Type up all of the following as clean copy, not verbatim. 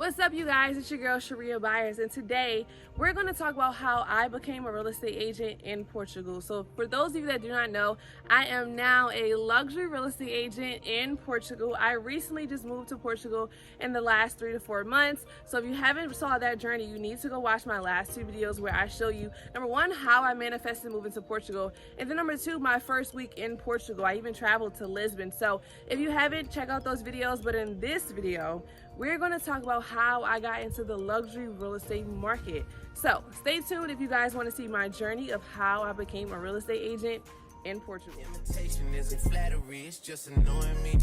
What's up, you guys? It's your girl Sherea Byers, and today we're going to talk about how I became a real estate agent in Portugal. So for those of you that do not know, I am now a luxury real estate agent in Portugal. I recently just moved to Portugal in the last 3 to 4 months. So if you haven't saw that journey, you need to go watch my last 2 videos where I show you, number one, how I manifested moving to Portugal, and then number 2, my first week in Portugal. I even traveled to Lisbon. So if you haven't, check out those videos. But in this video, we're going to talk about how I got into the luxury real estate market. So stay tuned if you guys want to see my journey of how I became a real estate agent in Portugal. Imitation isn't flattery, it's just annoying me.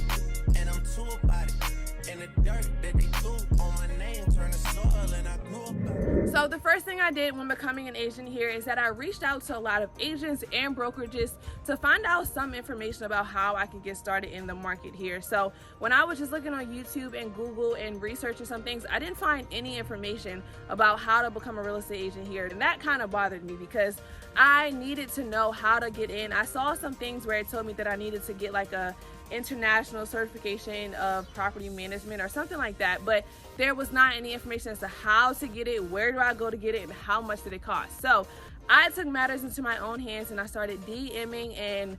And I'm too about it. And the dirt that they threw on my name turned to soil, and I grew up about it. So the first thing I did when becoming an agent here is that I reached out to a lot of agents and brokerages to find out some information about how I could get started in the market here. So when I was just looking on YouTube and Google and researching some things, I didn't find any information about how to become a real estate agent here. And that kind of bothered me because I needed to know how to get in. I saw some things where it told me that I needed to get like a international certification of property management or something like that, but there was not any information as to how to get it, where do I go to get it, and how much did it cost. So I took matters into my own hands and I started DMing and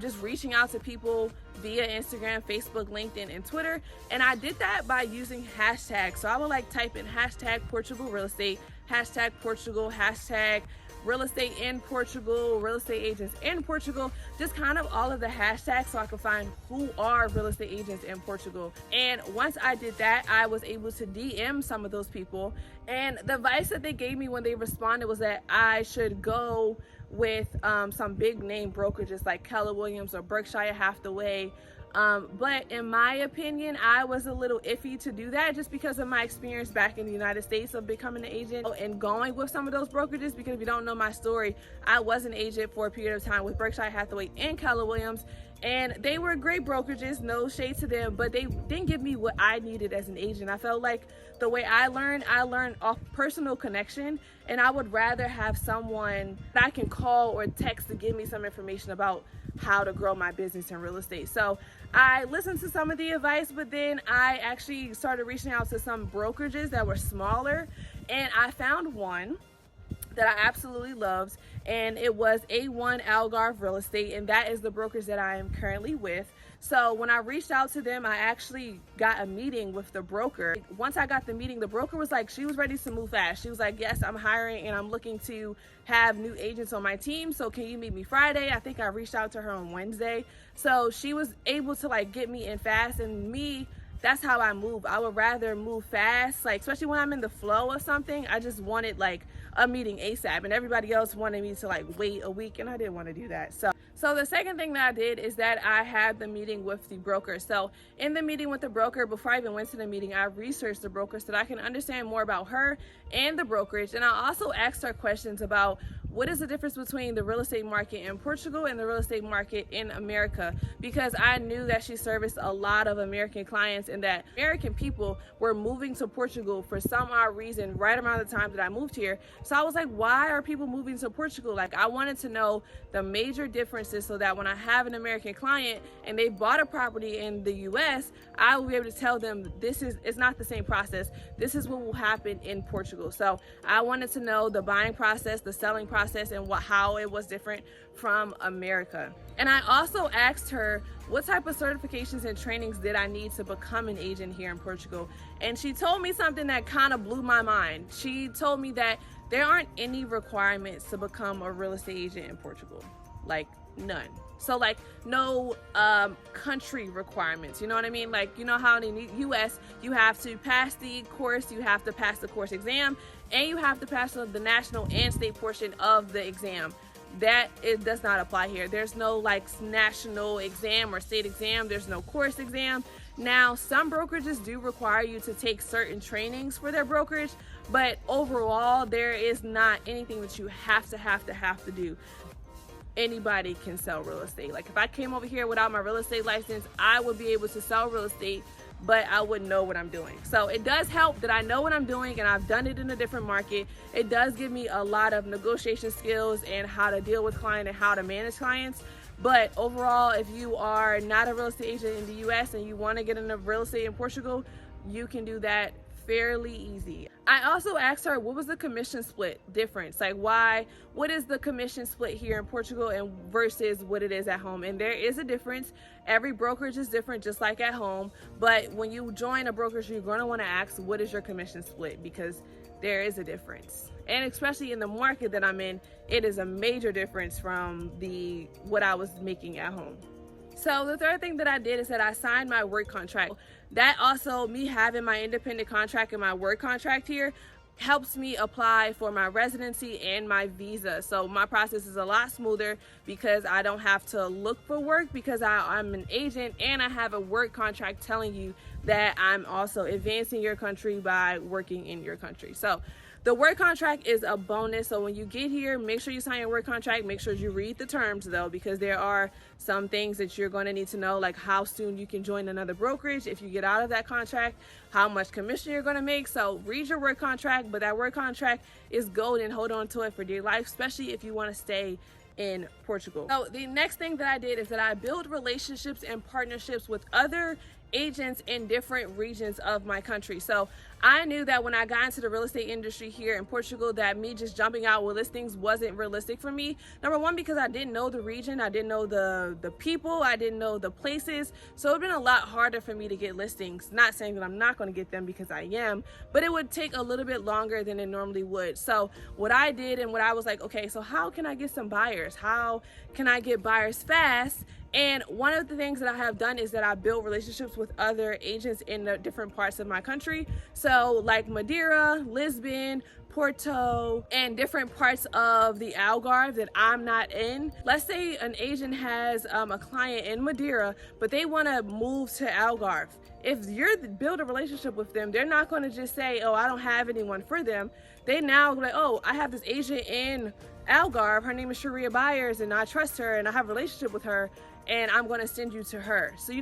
just reaching out to people via Instagram, Facebook, LinkedIn, and Twitter. And I did that by using hashtags. So I would like type in hashtag Portugal real estate, hashtag Portugal, hashtag real estate in Portugal, real estate agents in Portugal, just kind of all of the hashtags so I could find who are real estate agents in Portugal. And once I did that, I was able to DM some of those people. And the advice that they gave me when they responded was that I should go with some big name brokerages like Keller Williams or Berkshire Hathaway. But in my opinion, I was a little iffy to do that just because of my experience back in the United States of becoming an agent and going with some of those brokerages. Because if you don't know my story, I was an agent for a period of time with Berkshire Hathaway and Keller Williams, and they were great brokerages, no shade to them, but they didn't give me what I needed as an agent. I felt like the way I learned off personal connection, and I would rather have someone that I can call or text to give me some information about how to grow my business in real estate. So I listened to some of the advice, but then I actually started reaching out to some brokerages that were smaller, and I found one that I absolutely loved, and it was A1 Algarve Real Estate, and that is the brokerage that I am currently with. So when I reached out to them, I actually got a meeting with the broker. Once I got the meeting, the broker was like, she was ready to move fast. She was like, yes, I'm hiring and I'm looking to have new agents on my team. So can you meet me Friday? I think I reached out to her on Wednesday. So she was able to like get me in fast, and me, that's how I move. I would rather move fast, like especially when I'm in the flow of something. I just wanted like a meeting ASAP, and everybody else wanted me to like wait a week, and I didn't want to do that. So the second thing that I did is that I had the meeting with the broker. So in the meeting with the broker, before I even went to the meeting, I researched the broker so that I can understand more about her and the brokerage. And I also asked her questions about what is the difference between the real estate market in Portugal and the real estate market in America, because I knew that she serviced a lot of American clients and that American people were moving to Portugal for some odd reason right around the time that I moved here. So I was like, why are people moving to Portugal? Like, I wanted to know the major differences so that when I have an American client and they bought a property in the US, I will be able to tell them it's not the same process. This is what will happen in Portugal. So I wanted to know the buying process, the selling process, and how it was different from America. And I also asked her what type of certifications and trainings did I need to become an agent here in Portugal. And she told me something that kind of blew my mind. She told me that there aren't any requirements to become a real estate agent in Portugal, like none. So like no country requirements, you know what I mean? Like, you know how in the US you have to pass the course, you have to pass the course exam, and you have to pass the national and state portion of the exam. That it does not apply here. There's no like national exam or state exam. There's no course exam. Now, some brokerages do require you to take certain trainings for their brokerage, but overall there is not anything that you have to do. Anybody can sell real estate. Like if I came over here without my real estate license, I would be able to sell real estate, but I wouldn't know what I'm doing. So it does help that I know what I'm doing and I've done it in a different market. It does give me a lot of negotiation skills and how to deal with clients and how to manage clients. But overall, if you are not a real estate agent in the US and you want to get into real estate in Portugal, you can do that fairly easy. I also asked her what was the commission split difference, like what is the commission split here in Portugal and versus what it is at home. And there is a difference. Every brokerage is different, just like at home, but when you join a brokerage, you're going to want to ask what is your commission split, because there is a difference. And especially in the market that I'm in, it is a major difference from what I was making at home. So the third thing that I did is that I signed my work contract. That also, me having my independent contract and my work contract here, helps me apply for my residency and my visa. So my process is a lot smoother because I don't have to look for work, because I'm an agent and I have a work contract telling you that I'm also advancing your country by working in your country. So the work contract is a bonus. So when you get here, make sure you sign your work contract. Make sure you read the terms though, because there are some things that you're going to need to know, like how soon you can join another brokerage if you get out of that contract, how much commission you're going to make. So read your work contract, but that work contract is golden. Hold on to it for dear life, especially if you want to stay in Portugal. So the next thing that I did is that I built relationships and partnerships with other agents in different regions of my country. So I knew that when I got into the real estate industry here in Portugal, that me just jumping out with listings wasn't realistic for me. Number one, because I didn't know the region, I didn't know the people, I didn't know the places. So it'd been a lot harder for me to get listings. Not saying that I'm not going to get them, because I am, but it would take a little bit longer than it normally would. So what I did, and what I was like, okay, so how can I get some buyers? How can I get buyers fast? And one of the things that I have done is that I built relationships with other agents in the different parts of my country. So like Madeira, Lisbon, Porto, and different parts of the Algarve that I'm not in. Let's say an agent has a client in Madeira, but they want to move to Algarve. If you're build a relationship with them, they're not going to just say, oh, I don't have anyone for them. They now like, oh, I have this agent in Algarve, her name is Sherea Byers, and I trust her and I have a relationship with her, and I'm going to send you to her. So,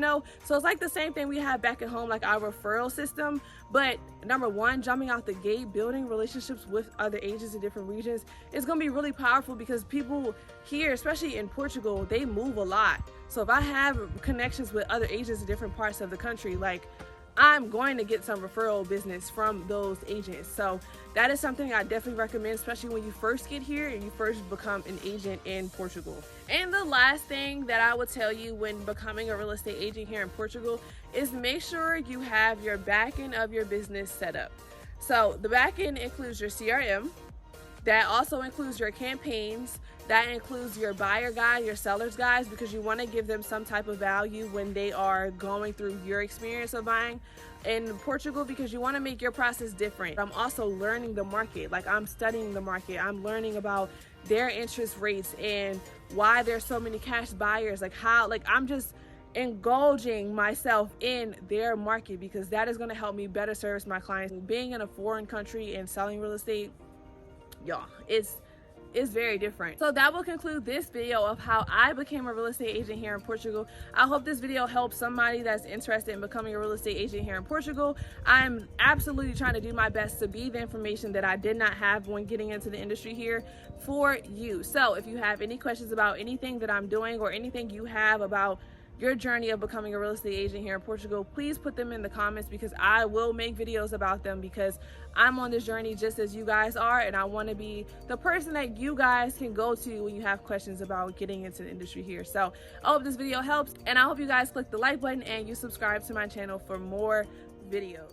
so it's like the same thing we have back at home, like our referral system. But number one, jumping out the gate, building relationships with other agents in different regions is going to be really powerful, because people here, especially in Portugal, they move a lot. So if I have connections with other agents in different parts of the country, like, I'm going to get some referral business from those agents. So that is something I definitely recommend, especially when you first get here and you first become an agent in Portugal. And the last thing that I would tell you when becoming a real estate agent here in Portugal is make sure you have your back end of your business set up. So the back end includes your CRM. That also includes your campaigns. That includes your buyer guide, your seller's guides, because you want to give them some type of value when they are going through your experience of buying in Portugal, because you want to make your process different. I'm also learning the market. Like, I'm studying the market. I'm learning about their interest rates and why there's so many cash buyers. Like, I'm just indulging myself in their market, because that is going to help me better service my clients. Being in a foreign country and selling real estate, y'all, it's very different. So that will conclude this video of how I became a real estate agent here in Portugal. I hope this video helps somebody that's interested in becoming a real estate agent here in Portugal. I'm absolutely trying to do my best to be the information that I did not have when getting into the industry here for you. So if you have any questions about anything that I'm doing, or anything you have about your journey of becoming a real estate agent here in Portugal, please put them in the comments, because I will make videos about them, because I'm on this journey just as you guys are, and I want to be the person that you guys can go to when you have questions about getting into the industry here. So I hope this video helps, and I hope you guys click the like button and you subscribe to my channel for more videos.